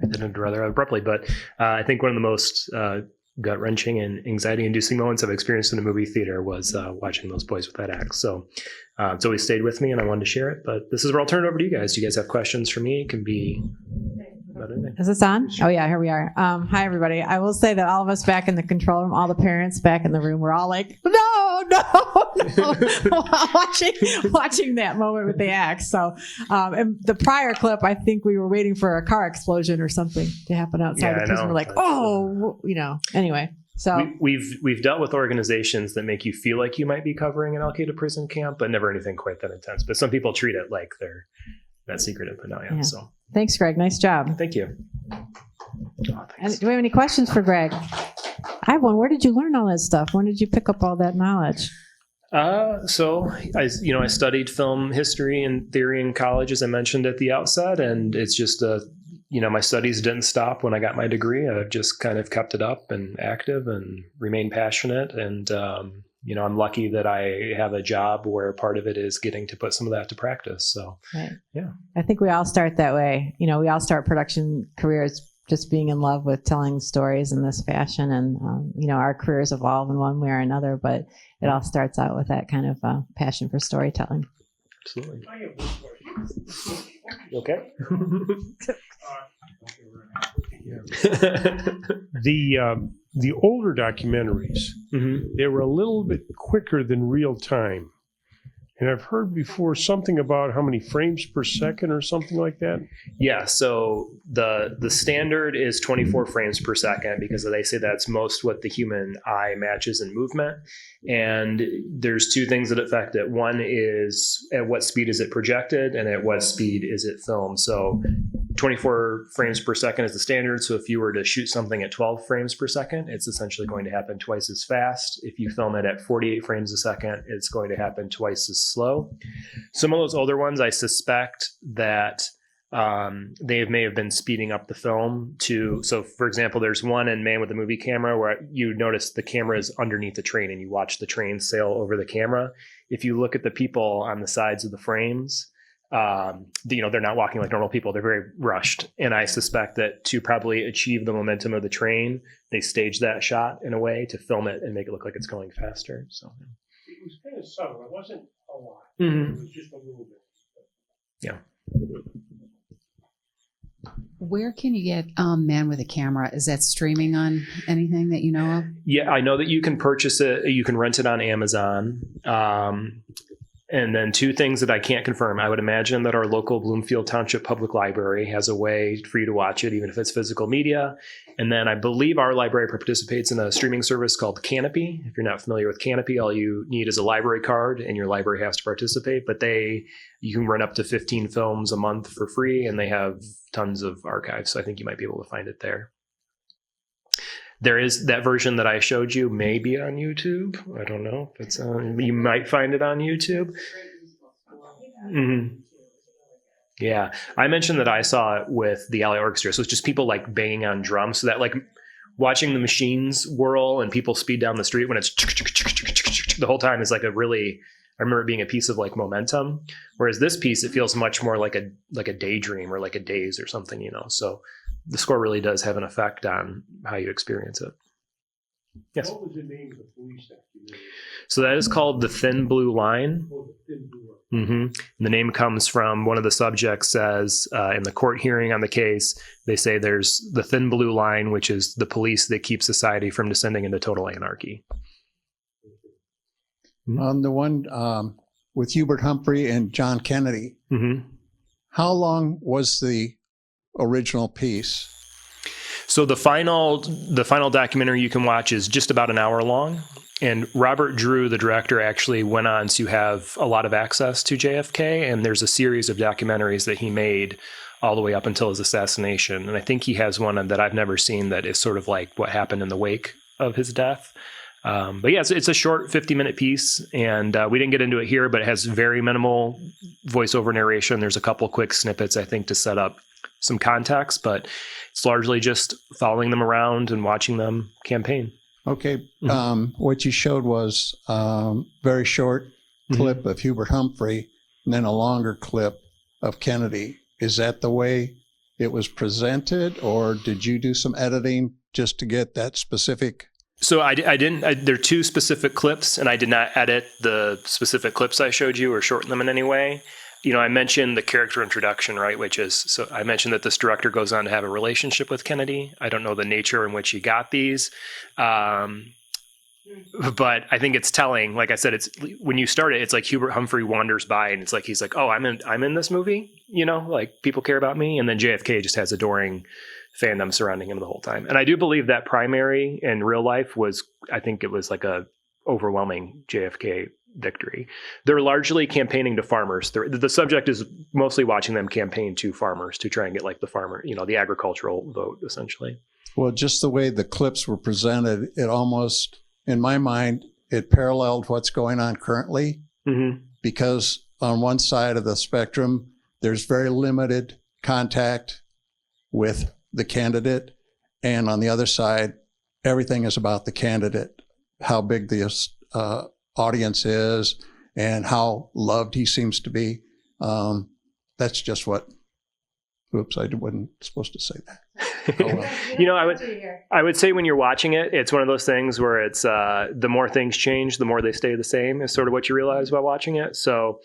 I did it rather abruptly, but I think one of the most gut-wrenching and anxiety-inducing moments I've experienced in a movie theater was watching those boys with that axe. So it's always stayed with me, and I wanted to share it. But this is where I'll turn it over to you guys. Do you guys have questions for me? It can be about anything. Is this on? Oh yeah, here we are. Hi everybody. I will say that all of us back in the control room, all the parents back in the room, were all like, no, watching that moment with the axe. So, and the prior clip, I think we were waiting for a car explosion or something to happen outside because we're like, anyway. So we've dealt with organizations that make you feel like you might be covering an Al Qaeda prison camp, but never anything quite that intense. But some people treat it like they're that secretive, but yeah. So thanks, Greg. Nice job. Thank you. And do we have any questions for Greg? I have one. Where did you learn all that stuff? When did you pick up all that knowledge? So I studied film history and theory in college, as I mentioned at the outset, and it's just my studies didn't stop when I got my degree. I've just kind of kept it up and active and remained passionate. And, I'm lucky that I have a job where part of it is getting to put some of that to practice. So, yeah. I think we all start that way. We all start production careers just being in love with telling stories in this fashion. And, our careers evolve in one way or another, but it all starts out with that kind of passion for storytelling. Absolutely. Okay. The older documentaries, they were a little bit quicker than real time. And I've heard before something about how many frames per second or something like that. Yeah, so the standard is 24 frames per second because they say that's most what the human eye matches in movement. And there's two things that affect it. One is at what speed is it projected and at what speed is it filmed. So 24 frames per second is the standard. So if you were to shoot something at 12 frames per second, it's essentially going to happen twice as fast. If you film it at 48 frames a second, it's going to happen twice as slow. Some of those older ones, I suspect that they may have been speeding up the film so for example, there's one in Man with a Movie Camera where you notice the camera is underneath the train and you watch the train sail over the camera. If you look at the people on the sides of the frames, they're not walking like normal people. They're very rushed. And I suspect that to probably achieve the momentum of the train, they staged that shot in a way to film it and make it look like it's going faster. So it was kind of subtle. It wasn't a lot. Mm-hmm. It was just a little bit. Yeah. Where can you get Man with a Camera? Is that streaming on anything that you know of? Yeah, I know that you can purchase it. You can rent it on Amazon. And then two things that I can't confirm. I would imagine that our local Bloomfield Township Public Library has a way for you to watch it, even if it's physical media. And then I believe our library participates in a streaming service called Canopy. If you're not familiar with Canopy, all you need is a library card and your library has to participate. But you can rent up to 15 films a month for free, and they have tons of archives. So I think you might be able to find it there. There is that version that I showed you, may be on YouTube. I don't know if it's on. You might find it on YouTube. Mm-hmm. Yeah, I mentioned that I saw it with the LA Orchestra. So it's just people like banging on drums. So that like watching the machines whirl and people speed down the street when it's the whole time is like I remember it being a piece of like momentum. Whereas this piece, it feels much more like a daydream or like a daze or something, So the score really does have an effect on how you experience it. Yes. What was the name of the police documentary? So that is called The Thin Blue Line. Oh, the Thin Blue Line. Mm-hmm. And the name comes from one of the subjects says in the court hearing on the case, they say there's the thin blue line, which is the police that keep society from descending into total anarchy. On the one with Hubert Humphrey and John Kennedy, mm-hmm. How long was the original piece? So the final documentary you can watch is just about an hour long. And Robert Drew, the director, actually went on to have a lot of access to JFK. And there's a series of documentaries that he made all the way up until his assassination. And I think he has one that I've never seen that is sort of like what happened in the wake of his death. But yeah, it's a short 50-minute piece. And we didn't get into it here, but it has very minimal voiceover narration. There's a couple quick snippets, I think, to set up some context. But it's largely just following them around and watching them campaign. Okay. Mm-hmm. What you showed was very short clip mm-hmm. of Hubert Humphrey and then a longer clip of Kennedy. Is that the way it was presented, or did you do some editing just to get that specific? So I didn't. There are two specific clips, and I did not edit the specific clips I showed you or shorten them in any way. I mentioned the character introduction, right? So I mentioned that this director goes on to have a relationship with Kennedy. I don't know the nature in which he got these. But I think it's telling. Like I said, it's when you start it, it's like Hubert Humphrey wanders by and it's like, he's like, oh, I'm in this movie, like people care about me. And then JFK just has adoring fandom surrounding him the whole time. And I do believe that primary in real life I think it was like a overwhelming JFK victory. They're largely campaigning to farmers. The subject is mostly watching them campaign to farmers to try and get like the farmer, the agricultural vote essentially. Well, just the way the clips were presented, it almost, in my mind, it paralleled what's going on currently mm-hmm. because on one side of the spectrum, there's very limited contact with the candidate. And on the other side, everything is about the candidate, how big the audience is and how loved he seems to be. That's just what, oops, I wasn't supposed to say that. Oh, well. I would say when you're watching it, it's one of those things where it's the more things change, the more they stay the same is sort of what you realize while watching it. So,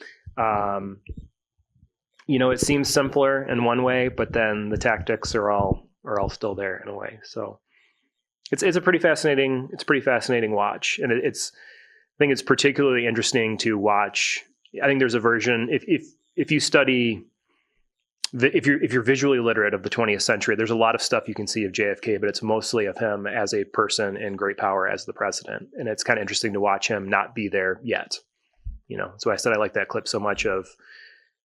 it seems simpler in one way, but then the tactics are all still there in a way. So it's a pretty fascinating watch. And I think it's particularly interesting to watch. I think there's a version, if you study, if you're visually literate of the 20th century, there's a lot of stuff you can see of JFK, but it's mostly of him as a person in great power as the president. And it's kind of interesting to watch him not be there yet. So I said I like that clip so much of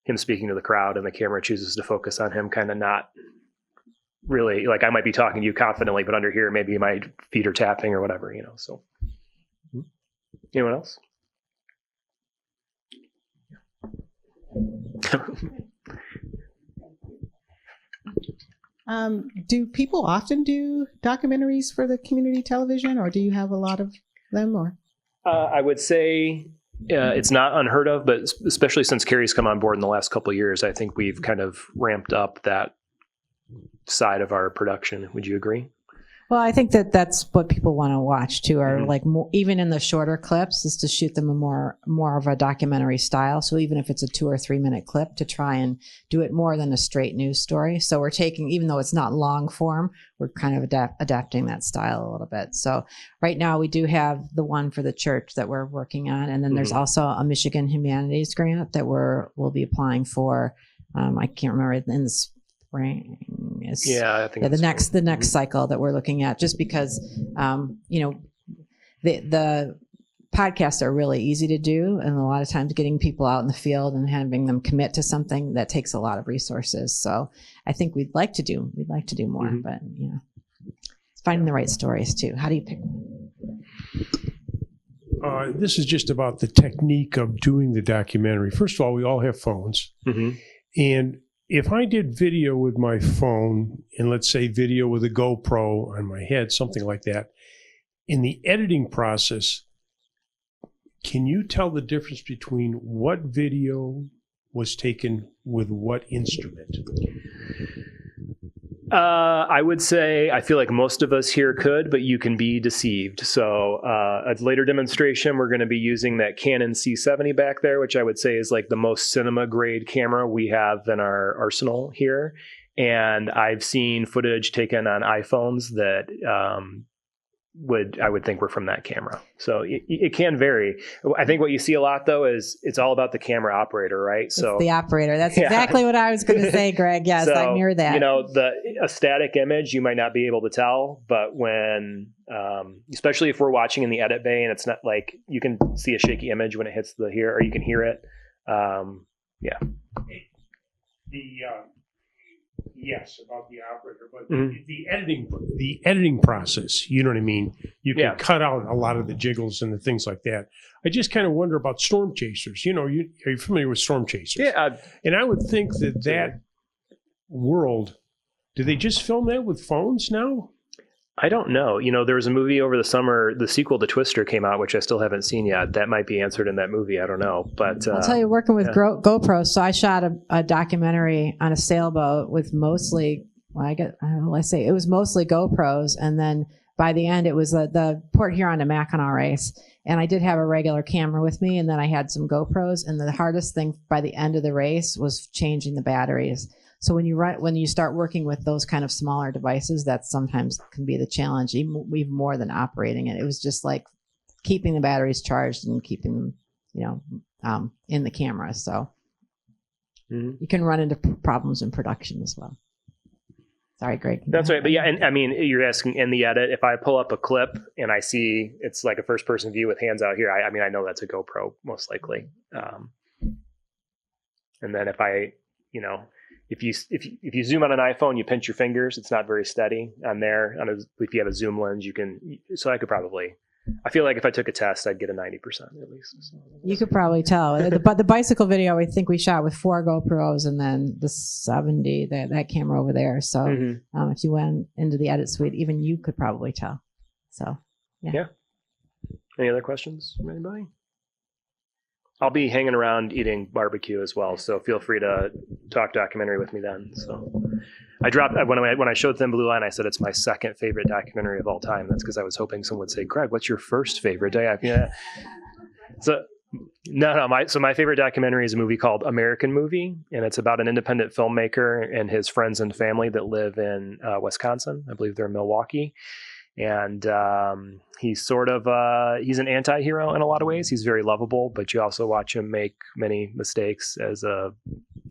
him speaking to the crowd and the camera chooses to focus on him kind of not really, like I might be talking to you confidently, but under here, maybe my feet are tapping or whatever, so. Anyone else? Do people often do documentaries for the community television, or do you have a lot of them? Or I would say it's not unheard of, but especially since Carrie's come on board in the last couple of years, I think we've kind of ramped up that side of our production. Would you agree? Well, I think that's what people want to watch too, or like more, even in the shorter clips, is to shoot them a more of a documentary style. So even if it's a 2 or 3 minute clip, to try and do it more than a straight news story. So we're taking, even though it's not long form, we're kind of adapting that style a little bit. So right now we do have the one for the church that we're working on, and then there's also a Michigan Humanities grant that we'll be applying for. I can't remember in the spring. I think the next cycle that we're looking at, just because the podcasts are really easy to do, and a lot of times getting people out in the field and having them commit to something, that takes a lot of resources. So I think we'd like to do more, but it's finding the right stories too. How do you pick one? This is just about the technique of doing the documentary. First of all, we all have phones, and if I did video with my phone, and let's say video with a GoPro on my head, something like that, in the editing process, can you tell the difference between what video was taken with what instrument? I would say I feel like most of us here could, but you can be deceived. So a later demonstration, we're going to be using that Canon C70 back there, which I would say is like the most cinema grade camera we have in our arsenal here. And I've seen footage taken on iPhones that I would think were from that camera. So it can vary. I think what you see a lot though is it's all about the camera operator, right? So it's the operator. That's exactly what I was going to say, Greg. Yes, so, I mirror that. A static image you might not be able to tell, but when, especially if we're watching in the edit bay and it's not like you can see a shaky image when it hits or you can hear it. Yes, about the operator, but the editing process, you know what I mean? You can cut out a lot of the jiggles and the things like that. I just kind of wonder about storm chasers. Are you familiar with storm chasers? Yeah. And I would think that world, do they just film that with phones now? I don't know. There was a movie over the summer, the sequel to Twister came out, which I still haven't seen yet. That might be answered in that movie. I don't know. But I'll tell you, working with GoPro, so I shot a documentary on a sailboat with mostly, it was mostly GoPros. And then by the end, it was the Port Huron to Mackinac race. And I did have a regular camera with me, and then I had some GoPros. And the hardest thing by the end of the race was changing the batteries. So when you start working with those kind of smaller devices, that sometimes can be the challenge, even more than operating it. It was just like keeping the batteries charged and keeping them, in the camera. So you can run into problems in production as well. Sorry, Greg. That's right. But yeah, and I mean, you're asking in the edit, if I pull up a clip and I see it's like a first person view with hands out here, I know that's a GoPro most likely. And then if if you zoom on an iPhone, you pinch your fingers. It's not very steady on there. If you have a zoom lens, so I could probably, I feel like if I took a test, I'd get a 90% at least. So. You could probably tell. But the bicycle video, I think we shot with 4 GoPros and then the 70, that camera over there. So if you went into the edit suite, even you could probably tell. So, yeah. Any other questions from anybody? I'll be hanging around eating barbecue as well, so feel free to talk documentary with me then. So I dropped when I showed Thin Blue Line, I said it's my second favorite documentary of all time. That's because I was hoping someone would say, Greg, what's your first favorite? So my favorite documentary is a movie called American Movie, and it's about an independent filmmaker and his friends and family that live in Wisconsin. I believe they're in Milwaukee. And he's he's an anti-hero in a lot of ways. He's very lovable, but you also watch him make many mistakes as a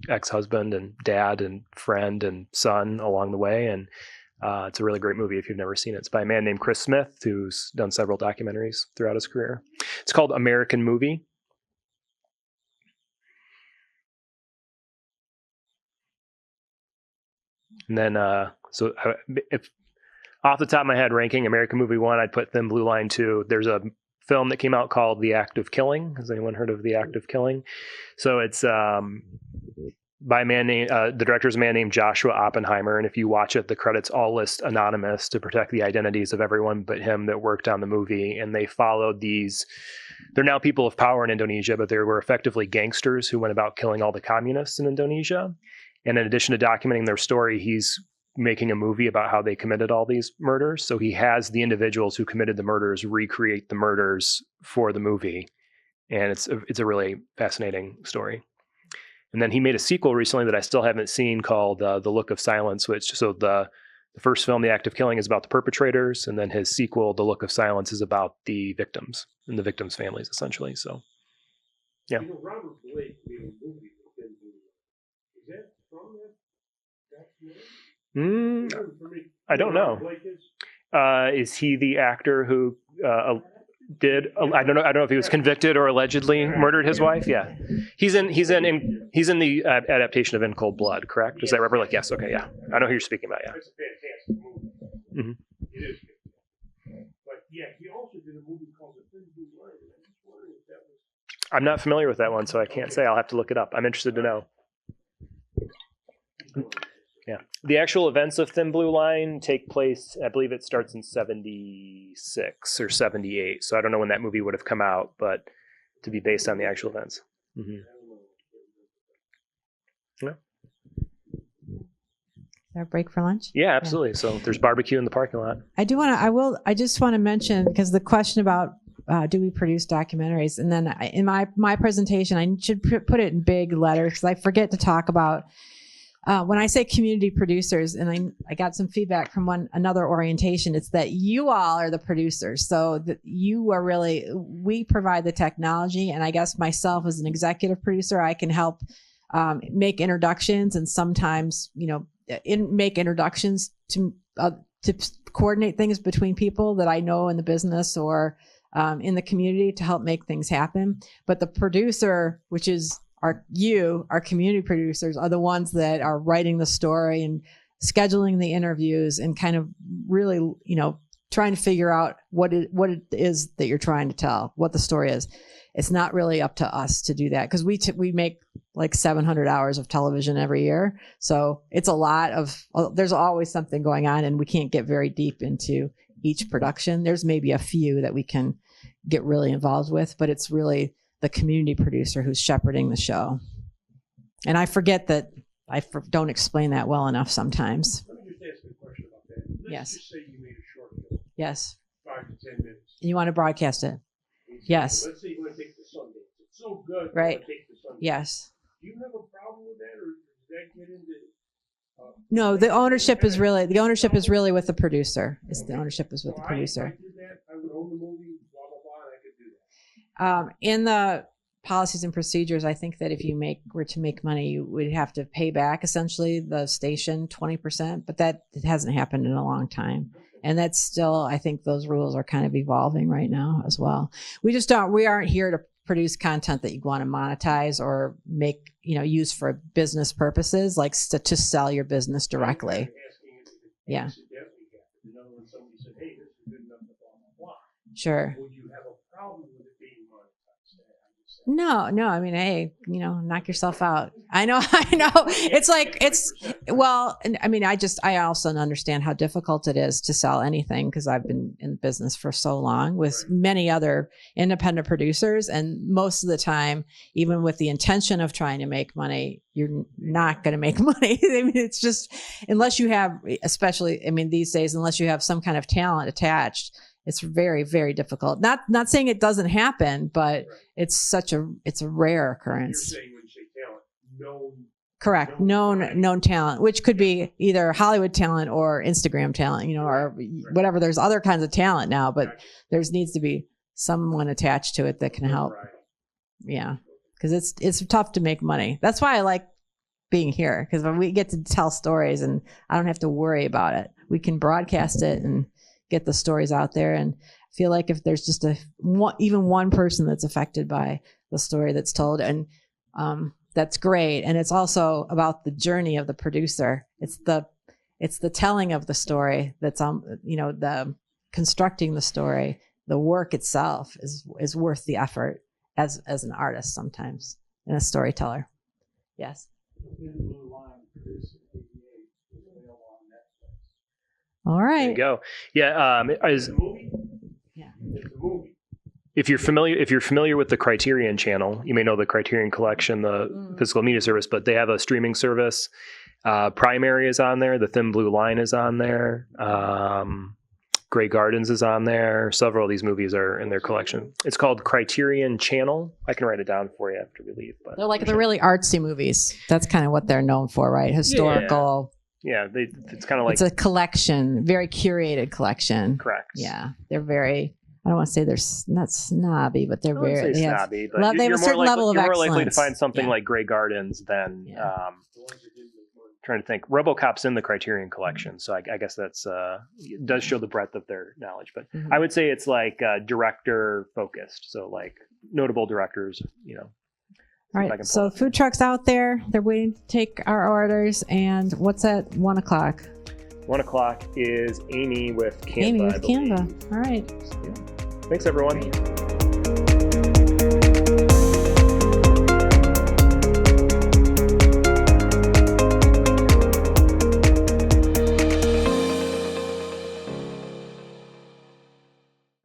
ex-husband and dad and friend and son along the way. And it's a really great movie if you've never seen it. It's by a man named Chris Smith, who's done several documentaries throughout his career. It's called American Movie. And then, if off the top of my head, ranking American Movie 1, I'd put Thin Blue Line 2. There's a film that came out called The Act of Killing. Has anyone heard of The Act of Killing? So it's by a man named, the director's a man named Joshua Oppenheimer. And if you watch it, the credits all list anonymous to protect the identities of everyone but him that worked on the movie. And they followed these, they're now people of power in Indonesia, but they were effectively gangsters who went about killing all the communists in Indonesia. And in addition to documenting their story, he's making a movie about how they committed all these murders. So he has the individuals who committed the murders recreate the murders for the movie. And it's a really fascinating story. And then he made a sequel recently that I still haven't seen called The Look of Silence, which, so the first film, The Act of Killing, is about the perpetrators. And then his sequel, The Look of Silence, is about the victims and the victims' families, essentially. So, yeah. You know, Robert Blake made a movie with Ben Booth. Is that from that? I don't know. Is he the actor who did? I don't know if he was convicted or allegedly murdered his wife. Yeah, he's in the adaptation of In Cold Blood. Correct? Is that Robert Blake? Yes. Okay. Yeah, I know who you're speaking about. Yeah. It's a fantastic movie. Mm-hmm. It is. But yeah, he also did a movie called The Thin Blue Line. And I'm just wondering if that was. I'm not familiar with that one, so I can't say. I'll have to look it up. I'm interested to know. Yeah. The actual events of Thin Blue Line take place, I believe it starts in 76 or 78. So I don't know when that movie would have come out, but to be based on the actual events. Mm-hmm. Yeah. Is there a break for lunch? Yeah, absolutely. Yeah. So there's barbecue in the parking lot. I just want to mention, because the question about do we produce documentaries? And then in my presentation, I should put it in big letters because I forget to talk about when I say community producers, and I got some feedback from another orientation, it's that you all are the producers. So that you are really, we provide the technology, and I guess myself as an executive producer, I can help make introductions and sometimes, make introductions to coordinate things between people that I know in the business or in the community to help make things happen. But the producer, which is our community producers, are the ones that are writing the story and scheduling the interviews and kind of really, trying to figure out what it is that you're trying to tell, what the story is. It's not really up to us to do that because we make like 700 hours of television every year. So it's a lot of, there's always something going on and we can't get very deep into each production. There's maybe a few that we can get really involved with, but it's really the community producer who's shepherding the show. And I forget that don't explain that well enough sometimes. Let me just ask a question about that. Yes. Just say you made a short film. Yes. 5 to 10 minutes. And you want to broadcast it. Yes. Let's say you want to take the Sundance. It's so good. Right. You want to take the Sundance. Yes. Do you have a problem with that, or does that get into? No, the ownership is really with the producer. The ownership is with the producer. If I did that, I would own the movie. Blah blah blah. And I could do that. In the policies and procedures, I think that if you were to make money, you would have to pay back essentially the station 20%, but it hasn't happened in a long time. And that's still, I think those rules are kind of evolving right now as well. We aren't here to produce content that you want to monetize or make, use for business purposes, like to sell your business directly. Yeah. Sure. Would you have a problem with it being monetized? No. I mean, hey, knock yourself out. I know. I also understand how difficult it is to sell anything because I've been in business for so long with many other independent producers. And most of the time, even with the intention of trying to make money, you're not going to make money. I mean, it's just, unless you have, these days, unless you have some kind of talent attached, it's very, very difficult. Not saying it doesn't happen, but it's a rare occurrence. You're saying when you say talent, known. Correct. Known talent, which could be either Hollywood talent or Instagram talent, or whatever. There's other kinds of talent now, but there needs to be someone attached to it that can help. Yeah. Because it's tough to make money. That's why I like being here, because when we get to tell stories and I don't have to worry about it. We can broadcast it and get the stories out there, and feel like if there's just even one person that's affected by the story that's told, and that's great. And it's also about the journey of the producer. It's the telling of the story that's the constructing the story. The work itself is worth the effort as an artist sometimes, and a storyteller. Yes. All There right. you go. Yeah. If you're familiar with the Criterion channel, you may know the Criterion Collection, the physical media service, but they have a streaming service. Primary is on there. The Thin Blue Line is on there. Grey Gardens is on there. Several of these movies are in their collection. It's called Criterion Channel. I can write it down for you after we leave. But They're like the really artsy movies. That's kind of what they're known for, right? Historical. Yeah, it's kind of like It's a collection, very curated collection. Correct. Yeah, they're very. I don't want to say they're not snobby, but they're I wouldn't very. say They have, snobby, but they have a certain level of you're more excellence. likely to find something like Grey Gardens than. Trying to think. RoboCop's in the Criterion Collection, so I guess that's it does show the breadth of their knowledge. But I would say it's like director focused, so like notable directors, you know. All right, so food trucks out there, they're waiting to take our orders. And what's at 1 o'clock? 1 o'clock is Amy with Canva. Amy with I believe. Canva. All right. Thanks, everyone.